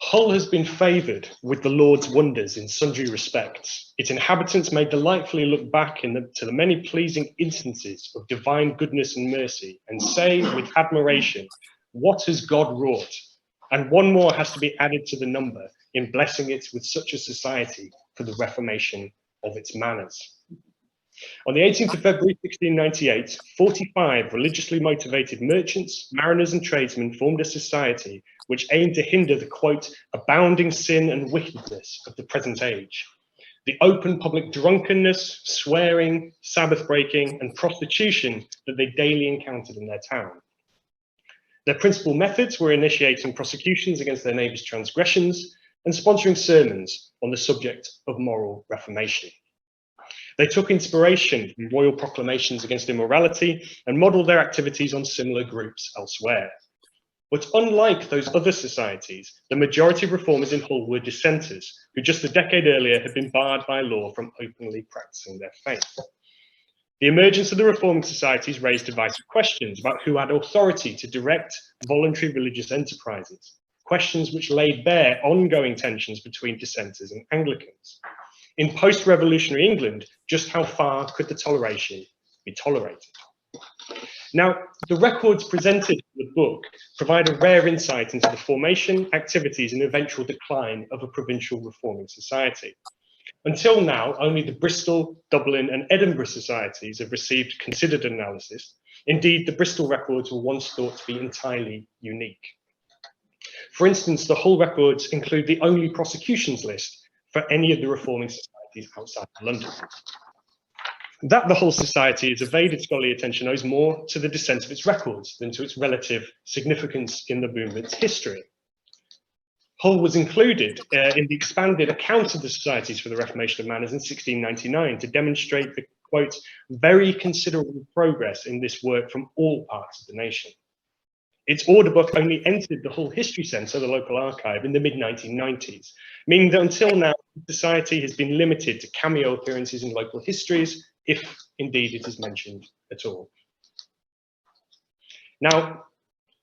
Hull has been favoured with the Lord's wonders in sundry respects. Its inhabitants may delightfully look back to the many pleasing instances of divine goodness and mercy, and say with admiration, "What has God wrought?" And one more has to be added to the number in blessing it with such a society for the reformation of its manners. On the 18th of February 1698, 45 religiously motivated merchants, mariners and tradesmen formed a society which aimed to hinder the, quote, "abounding sin and wickedness of the present age, the open public drunkenness, swearing, Sabbath breaking and prostitution that they daily encountered in their town." Their principal methods were initiating prosecutions against their neighbours' transgressions and sponsoring sermons on the subject of moral reformation. They took inspiration from royal proclamations against immorality and modelled their activities on similar groups elsewhere. But unlike those other societies, the majority of reformers in Hull were dissenters, who just a decade earlier had been barred by law from openly practicing their faith. The emergence of the reforming societies raised divisive questions about who had authority to direct voluntary religious enterprises, questions which laid bare ongoing tensions between dissenters and Anglicans. In post-revolutionary England, just how far could the toleration be tolerated? Now, the records presented in the book provide a rare insight into the formation, activities, and eventual decline of a provincial reforming society. Until now, only the Bristol, Dublin, and Edinburgh societies have received considered analysis. Indeed, the Bristol records were once thought to be entirely unique. For instance, the Hull records include the only prosecutions list for any of the reforming societies outside of London. That the Hull society has evaded scholarly attention owes more to the descent of its records than to its relative significance in the movement's history. Hull was included in the expanded account of the Societies for the Reformation of Manners in 1699 to demonstrate the, quote, "very considerable progress in this work from all parts of the nation." Its order book only entered the Hull History Centre, the local archive, in the mid-1990s, meaning that until now, the society has been limited to cameo appearances in local histories, if indeed it is mentioned at all. Now,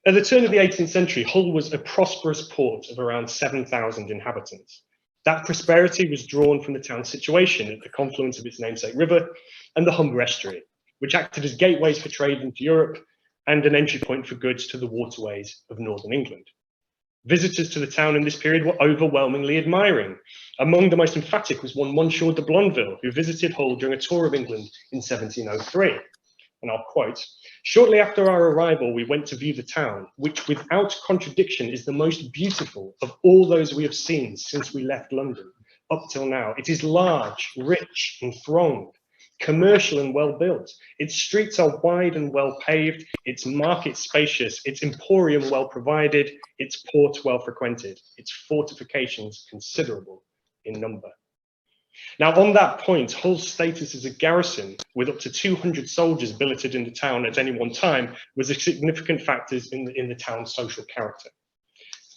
at the turn of the 18th century, Hull was a prosperous port of around 7,000 inhabitants. That prosperity was drawn from the town's situation at the confluence of its namesake river and the Humber estuary, which acted as gateways for trade into Europe and an entry point for goods to the waterways of northern England. Visitors to the town in this period were overwhelmingly admiring. Among the most emphatic was one Monsieur de Blondeville, who visited Hull during a tour of England in 1703. And I'll quote, "Shortly after our arrival, we went to view the town, which without contradiction is the most beautiful of all those we have seen since we left London up till now. It is large, rich, and thronged, commercial and well built. Its streets are wide and well paved, its market spacious, its emporium well provided, its port well frequented, its fortifications considerable in number." Now, on that point, Hull's status as a garrison with up to 200 soldiers billeted in the town at any one time was a significant factor in the town's social character.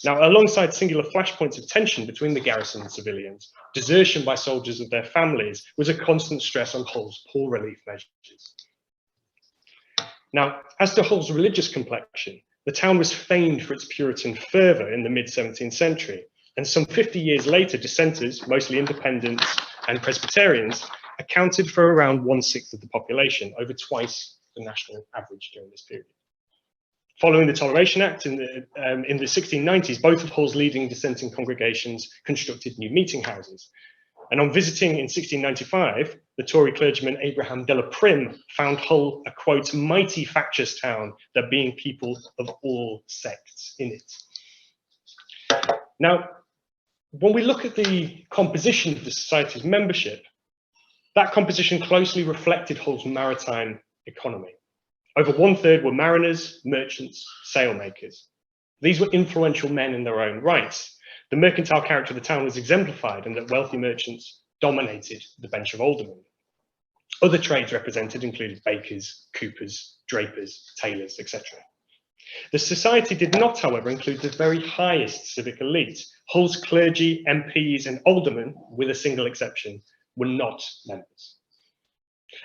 Now, alongside singular flashpoints of tension between the garrison and civilians, desertion by soldiers of their families was a constant stress on Hull's poor relief measures. Now, as to Hull's religious complexion, the town was famed for its Puritan fervour in the mid-17th century, and some 50 years later, dissenters, mostly independents and Presbyterians, accounted for around 1/6 of the population, over twice the national average during this period. Following the Toleration Act in the 1690s, both of Hull's leading dissenting congregations constructed new meeting houses. And on visiting in 1695, the Tory clergyman Abraham de la Prim found Hull a, quote, "mighty factious town, there being people of all sects in it." Now, when we look at the composition of the society's membership, that composition closely reflected Hull's maritime economy. Over 1/3 were mariners, merchants, sailmakers. These were influential men in their own rights. The mercantile character of the town was exemplified in that wealthy merchants dominated the bench of aldermen. Other trades represented included bakers, coopers, drapers, tailors, etc. The society did not, however, include the very highest civic elite. Hull's clergy, MPs, and aldermen, with a single exception, were not members.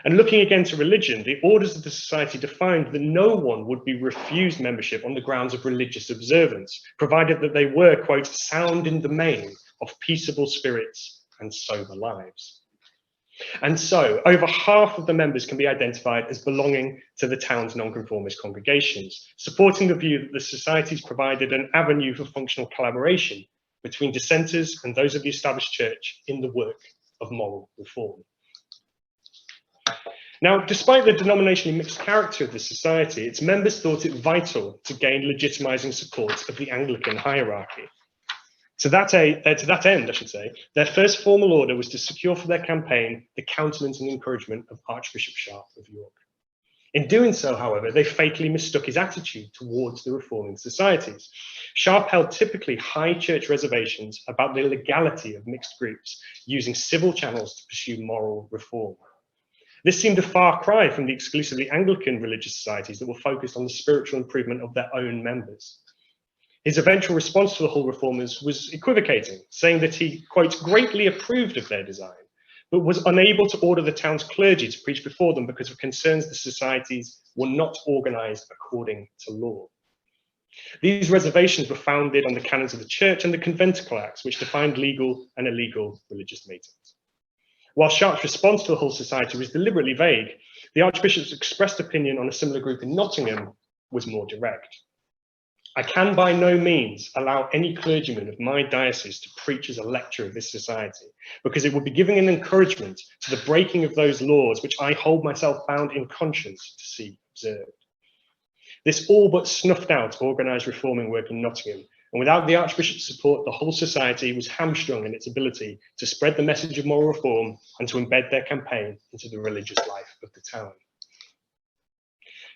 And looking again to religion, the orders of the society defined that no one would be refused membership on the grounds of religious observance, provided that they were, quote, sound in the main, of peaceable spirits and sober lives. And so, over half of the members can be identified as belonging to the town's nonconformist congregations, supporting the view that the societies provided an avenue for functional collaboration between dissenters and those of the established church in the work of moral reform. Now, despite the denominationally mixed character of the society, its members thought it vital to gain legitimising support of the Anglican hierarchy. To that end, I should say, their first formal order was to secure for their campaign the countenance and encouragement of Archbishop Sharp of York. In doing so, however, they fatally mistook his attitude towards the reforming societies. Sharp held typically high church reservations about the legality of mixed groups using civil channels to pursue moral reform. This seemed a far cry from the exclusively Anglican religious societies that were focused on the spiritual improvement of their own members. His eventual response to the Hull reformers was equivocating, saying that he, quote, greatly approved of their design, but was unable to order the town's clergy to preach before them because of concerns the societies were not organised according to law. These reservations were founded on the canons of the church and the conventicle acts, which defined legal and illegal religious meetings. While Sharp's response to the Hull Society was deliberately vague, the Archbishop's expressed opinion on a similar group in Nottingham was more direct. I can by no means allow any clergyman of my diocese to preach as a lecturer of this society, because it would be giving an encouragement to the breaking of those laws which I hold myself bound in conscience to see observed. This all but snuffed out organised reforming work in Nottingham, and without the Archbishop's support, the whole society was hamstrung in its ability to spread the message of moral reform and to embed their campaign into the religious life of the town.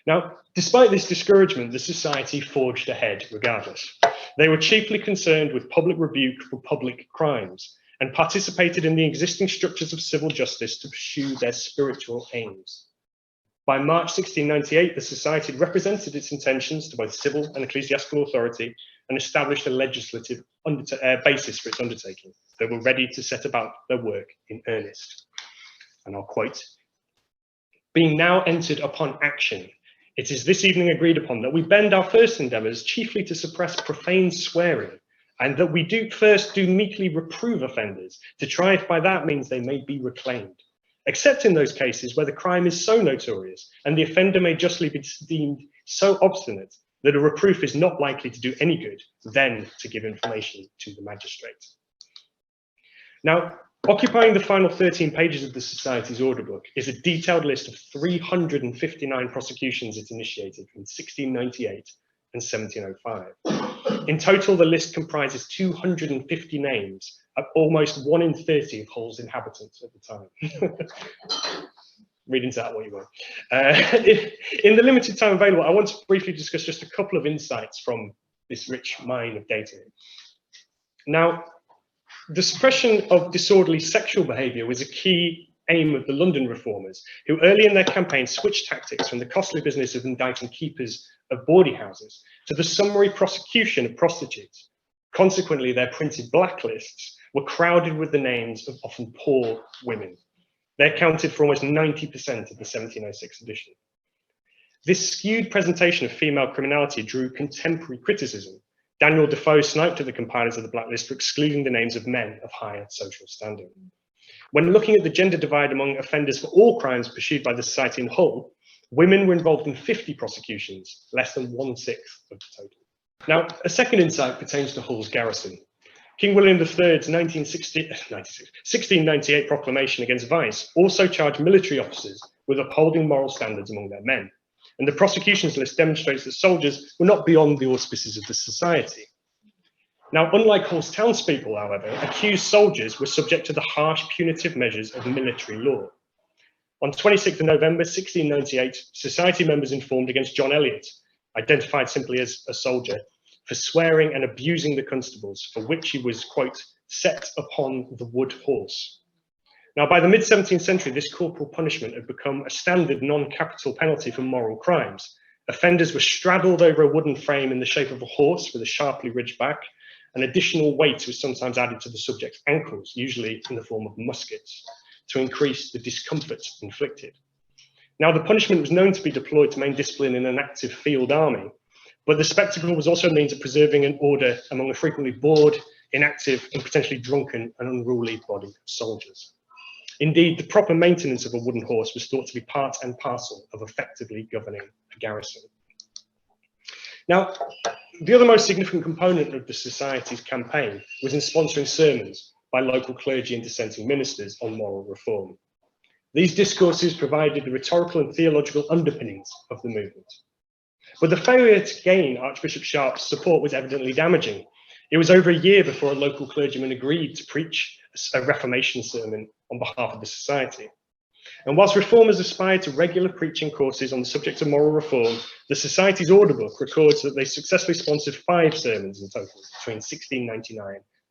Now, despite this discouragement, the society forged ahead regardless. They were chiefly concerned with public rebuke for public crimes and participated in the existing structures of civil justice to pursue their spiritual aims. By March 1698, the society had represented its intentions to both civil and ecclesiastical authority and established a legislative basis for its undertaking. They were ready to set about their work in earnest. And I'll quote, "Being now entered upon action, it is this evening agreed upon that we bend our first endeavours chiefly to suppress profane swearing, and that we do meekly reprove offenders, to try if by that means they may be reclaimed, except in those cases where the crime is so notorious and the offender may justly be deemed so obstinate that a reproof is not likely to do any good, then to give information to the magistrate." Now, occupying the final 13 pages of the Society's order book is a detailed list of 359 prosecutions it initiated from 1698 and 1705. In total, the list comprises 250 names, almost 1 in 30 of Hull's inhabitants at the time. Read into that what you want. In the limited time available, I want to briefly discuss just a couple of insights from this rich mine of data. Now, the suppression of disorderly sexual behaviour was a key aim of the London reformers, who early in their campaign switched tactics from the costly business of indicting keepers of bawdy houses to the summary prosecution of prostitutes. Consequently, their printed blacklists were crowded with the names of often poor women. They accounted for almost 90% of the 1706 edition. This skewed presentation of female criminality drew contemporary criticism. Daniel Defoe sniped at the compilers of the blacklist for excluding the names of men of higher social standing. When looking at the gender divide among offenders for all crimes pursued by the society in Hull, women were involved in 50 prosecutions, less than 1/6 of the total. Now, a second insight pertains to Hull's garrison. King William III's 1698 proclamation against vice also charged military officers with upholding moral standards among their men, and the prosecutions list demonstrates that soldiers were not beyond the auspices of the society. Now, unlike Hull's townspeople, however, accused soldiers were subject to the harsh punitive measures of military law. On 26th of November 1698, society members informed against John Elliot, identified simply as a soldier, for swearing and abusing the constables, for which he was, quote, set upon the wood horse. Now, by the mid-17th century, this corporal punishment had become a standard non-capital penalty for moral crimes. Offenders were straddled over a wooden frame in the shape of a horse with a sharply ridged back, and additional weight was sometimes added to the subject's ankles, usually in the form of muskets. to increase the discomfort inflicted. Now, the punishment was known to be deployed to maintain discipline in an active field army, but the spectacle was also a means of preserving an order among a frequently bored, inactive, and potentially drunken and unruly body of soldiers. Indeed, the proper maintenance of a wooden horse was thought to be part and parcel of effectively governing a garrison. Now, the other most significant component of the Society's campaign was in sponsoring sermons by local clergy and dissenting ministers on moral reform. These discourses provided the rhetorical and theological underpinnings of the movement. But the failure to gain Archbishop Sharp's support was evidently damaging. It was over a year before a local clergyman agreed to preach a Reformation sermon on behalf of the Society. And whilst reformers aspired to regular preaching courses on the subject of moral reform, the Society's order book records that they successfully sponsored 5 sermons in total between 1699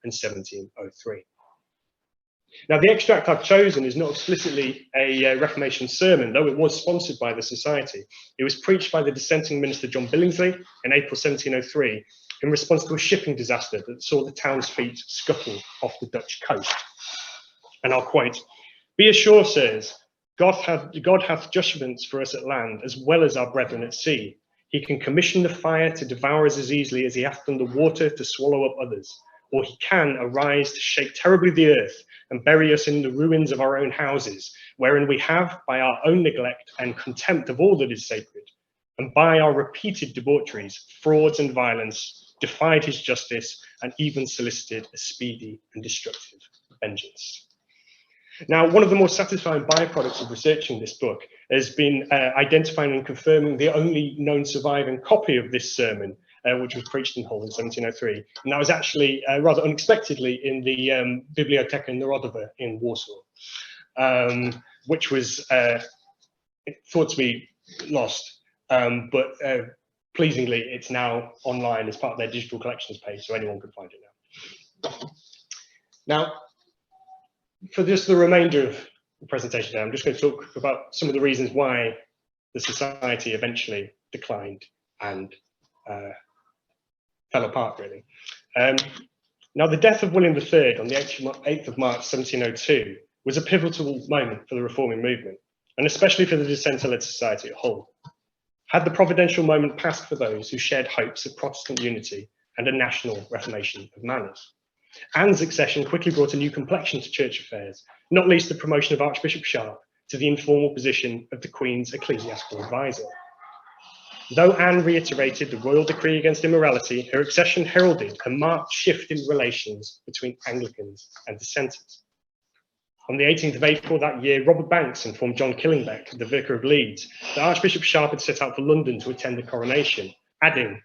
and 1703. Now, the extract I've chosen is not explicitly a Reformation sermon, though it was sponsored by the Society. It was preached by the dissenting minister John Billingsley in April 1703 in response to a shipping disaster that saw the town's fleet scuttle off the Dutch coast. And I'll quote, "Be assured, sirs, God hath judgments for us at land, as well as our brethren at sea. He can commission the fire to devour us as easily as he hath done the water to swallow up others. Or he can arise to shake terribly the earth and bury us in the ruins of our own houses, wherein we have, by our own neglect and contempt of all that is sacred, and by our repeated debaucheries, frauds and violence, defied his justice, and even solicited a speedy and destructive vengeance." Now, one of the more satisfying byproducts of researching this book has been identifying and confirming the only known surviving copy of this sermon, which was preached in Hull in 1703. And that was actually, rather unexpectedly, in the Biblioteca Narodowa in Warsaw, which was thought to be lost, but pleasingly, it's now online as part of their digital collections page, so anyone could find it now. Now, for just the remainder of the presentation, I'm just going to talk about some of the reasons why the Society eventually declined and fell apart, really. Now, the death of William III on the 8th of March 1702 was a pivotal moment for the reforming movement, and especially for the dissenter-led society at Hull. Had the providential moment passed for those who shared hopes of Protestant unity and a national reformation of manners? Anne's accession quickly brought a new complexion to church affairs, not least the promotion of Archbishop Sharp to the informal position of the Queen's ecclesiastical advisor. Though Anne reiterated the royal decree against immorality, her accession heralded a marked shift in relations between Anglicans and dissenters. On the 18th of April that year, Robert Banks informed John Killingbeck, the vicar of Leeds, that Archbishop Sharp had set out for London to attend the coronation, adding,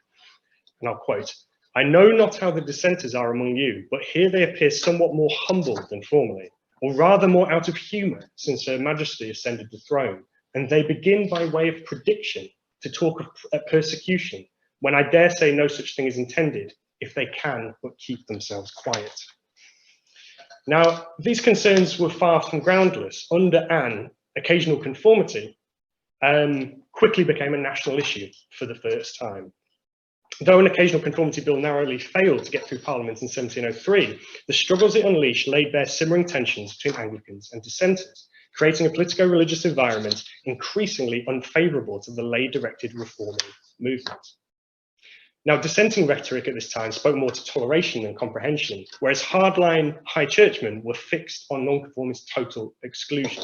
and I'll quote, "I know not how the dissenters are among you, but here they appear somewhat more humble than formerly, or rather more out of humour since Her Majesty ascended the throne, and they begin by way of prediction to talk of persecution, when I dare say no such thing is intended, if they can but keep themselves quiet." Now, these concerns were far from groundless. Under Anne, occasional conformity quickly became a national issue for the first time. Though an occasional conformity bill narrowly failed to get through Parliament in 1703, the struggles it unleashed laid bare simmering tensions between Anglicans and dissenters, creating a politico-religious environment increasingly unfavourable to the lay-directed reforming movement. Now, dissenting rhetoric at this time spoke more to toleration than comprehension, whereas hardline high churchmen were fixed on nonconformist total exclusion.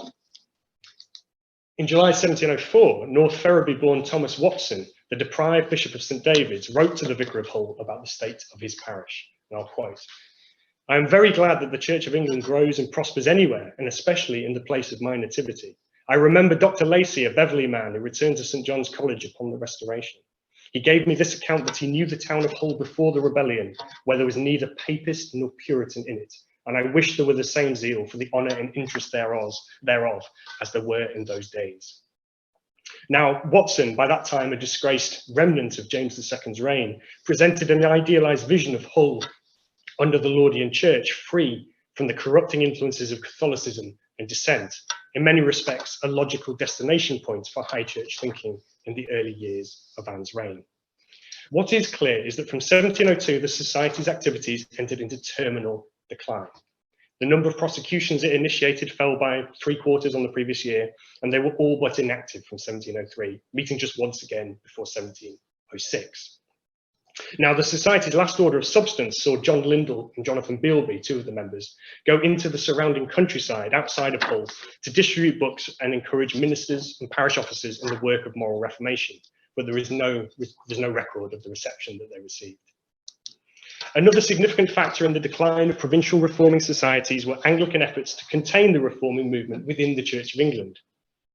In July 1704, North Ferriby-born Thomas Watson, the deprived Bishop of St David's, wrote to the Vicar of Hull about the state of his parish, and I'll quote, "I am very glad that the Church of England grows and prospers anywhere, and especially in the place of my nativity. I remember Dr. Lacey, a Beverley man who returned to St John's College upon the Restoration. He gave me this account that he knew the town of Hull before the rebellion, where there was neither Papist nor Puritan in it, and I wish there were the same zeal for the honour and interest thereof as there were in those days." Now, Watson, by that time a disgraced remnant of James II's reign, presented an idealised vision of Hull under the Laudian Church, free from the corrupting influences of Catholicism and dissent, in many respects a logical destination point for high church thinking in the early years of Anne's reign. What is clear is that from 1702, the Society's activities entered into terminal decline. The number of prosecutions it initiated fell by 3/4 on the previous year, and they were all but inactive from 1703, meeting just once again before 1706. Now, the Society's last order of substance saw John Lindell and Jonathan Beelby, two of the members, go into the surrounding countryside outside of Hull to distribute books and encourage ministers and parish officers in the work of moral reformation, but there's no record of the reception that they received. Another significant factor in the decline of provincial reforming societies were Anglican efforts to contain the reforming movement within the Church of England.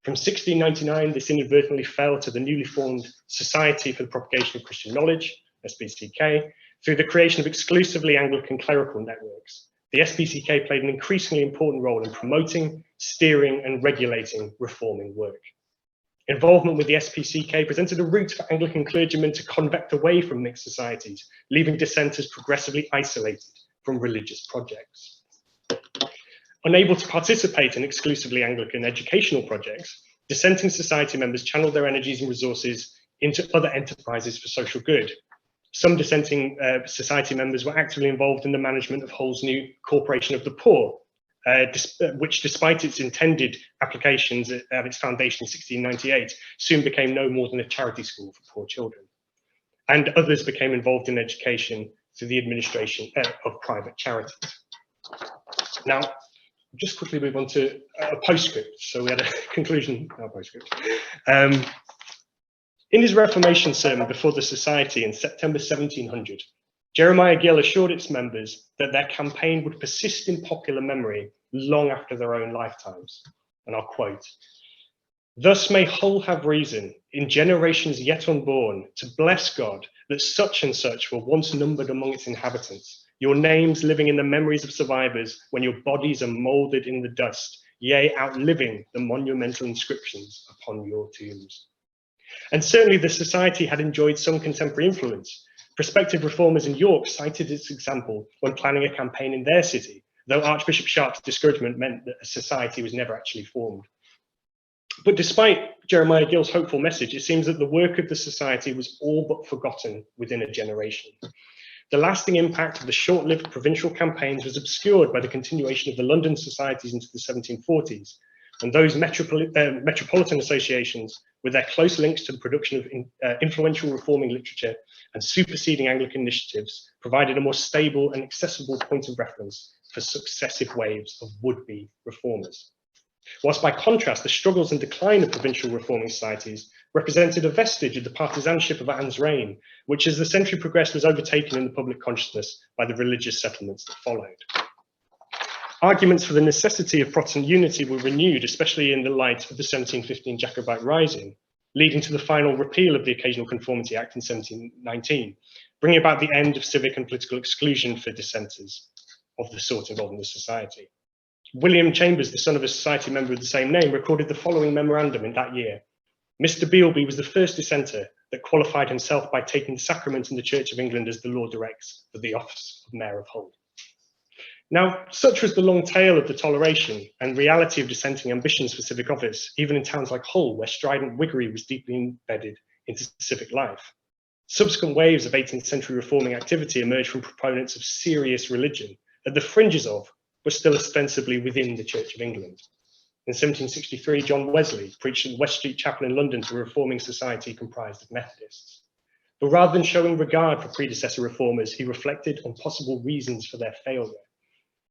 From 1699, this inadvertently fell to the newly formed Society for the Propagation of Christian Knowledge, SPCK, through the creation of exclusively Anglican clerical networks. The SPCK played an increasingly important role in promoting, steering, and regulating reforming work. Involvement with the SPCK presented a route for Anglican clergymen to convect away from mixed societies, leaving dissenters progressively isolated from religious projects. Unable to participate in exclusively Anglican educational projects, dissenting society members channeled their energies and resources into other enterprises for social good. Some dissenting society members were actively involved in the management of Hull's new Corporation of the Poor, which, despite its intended applications at its foundation in 1698, soon became no more than a charity school for poor children. And others became involved in education through the administration of private charities. Now, just quickly move on to a postscript. So we had a conclusion, our postscript. In his Reformation sermon before the Society in September 1700, Jeremiah Gill assured its members that their campaign would persist in popular memory long after their own lifetimes. And I'll quote, "Thus may Hull have reason, in generations yet unborn, to bless God that such and such were once numbered among its inhabitants, your names living in the memories of survivors when your bodies are moulded in the dust, yea, outliving the monumental inscriptions upon your tombs." And certainly the Society had enjoyed some contemporary influence. Prospective reformers in York cited its example when planning a campaign in their city, though Archbishop Sharp's discouragement meant that a society was never actually formed. But despite Jeremiah Gill's hopeful message, it seems that the work of the Society was all but forgotten within a generation. The lasting impact of the short-lived provincial campaigns was obscured by the continuation of the London societies into the 1740s, and those metropolitan associations, with their close links to the production of influential reforming literature and superseding Anglican initiatives, provided a more stable and accessible point of reference for successive waves of would-be reformers. Whilst by contrast, the struggles and decline of provincial reforming societies represented a vestige of the partisanship of Anne's reign, which as the century progressed was overtaken in the public consciousness by the religious settlements that followed. Arguments for the necessity of Protestant unity were renewed, especially in the light of the 1715 Jacobite Rising, leading to the final repeal of the Occasional Conformity Act in 1719, bringing about the end of civic and political exclusion for dissenters of the sort involved in the Society. William Chambers, the son of a Society member of the same name, recorded the following memorandum in that year. Mr. Beelby was the first dissenter that qualified himself by taking the sacrament in the Church of England as the law directs for the office of Mayor of Hull. Now, such was the long tale of the toleration and reality of dissenting ambitions for civic office, even in towns like Hull, where strident Whiggery was deeply embedded into civic life. Subsequent waves of 18th century reforming activity emerged from proponents of serious religion, at the fringes of, but still ostensibly within the Church of England. In 1763, John Wesley preached at West Street Chapel in London to a reforming society comprised of Methodists. But rather than showing regard for predecessor reformers, he reflected on possible reasons for their failure.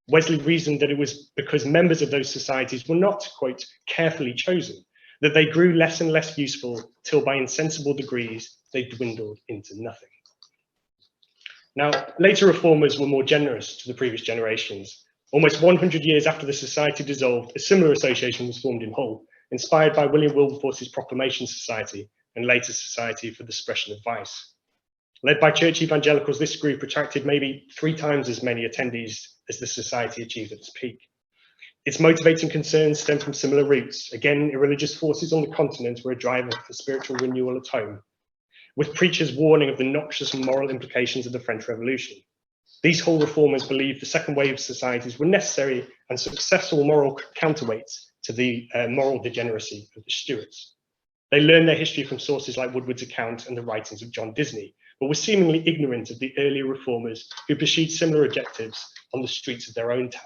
Wesley reasoned that it was because members of those societies were not, quote, carefully chosen, that they grew less and less useful till by insensible degrees they dwindled into nothing. Now, later reformers were more generous to the previous generations. Almost 100 years after the Society dissolved, a similar association was formed in Hull, inspired by William Wilberforce's Proclamation Society and later Society for the Suppression of Vice. Led by church evangelicals, this group attracted maybe 3 times as many attendees as the Society achieved at its peak. Its motivating concerns stem from similar roots. Again, irreligious forces on the continent were a driver for spiritual renewal at home, with preachers warning of the noxious and moral implications of the French Revolution. These Hull reformers believed the second wave of societies were necessary and successful moral counterweights to the moral degeneracy of the Stuarts. They learned their history from sources like Woodward's account and the writings of John Disney, but were seemingly ignorant of the earlier reformers who pursued similar objectives on the streets of their own town.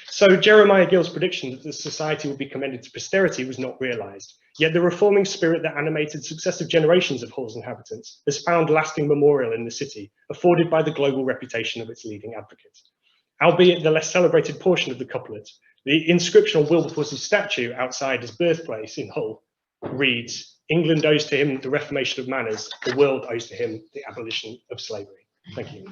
So Jeremiah Gill's prediction that the society would be commended to posterity was not realised. Yet the reforming spirit that animated successive generations of Hull's inhabitants has found lasting memorial in the city, afforded by the global reputation of its leading advocate. Albeit the less celebrated portion of the couplet, the inscription on Wilberforce's statue outside his birthplace in Hull reads, "England owes to him the reformation of manners, the world owes to him the abolition of slavery." Thank you.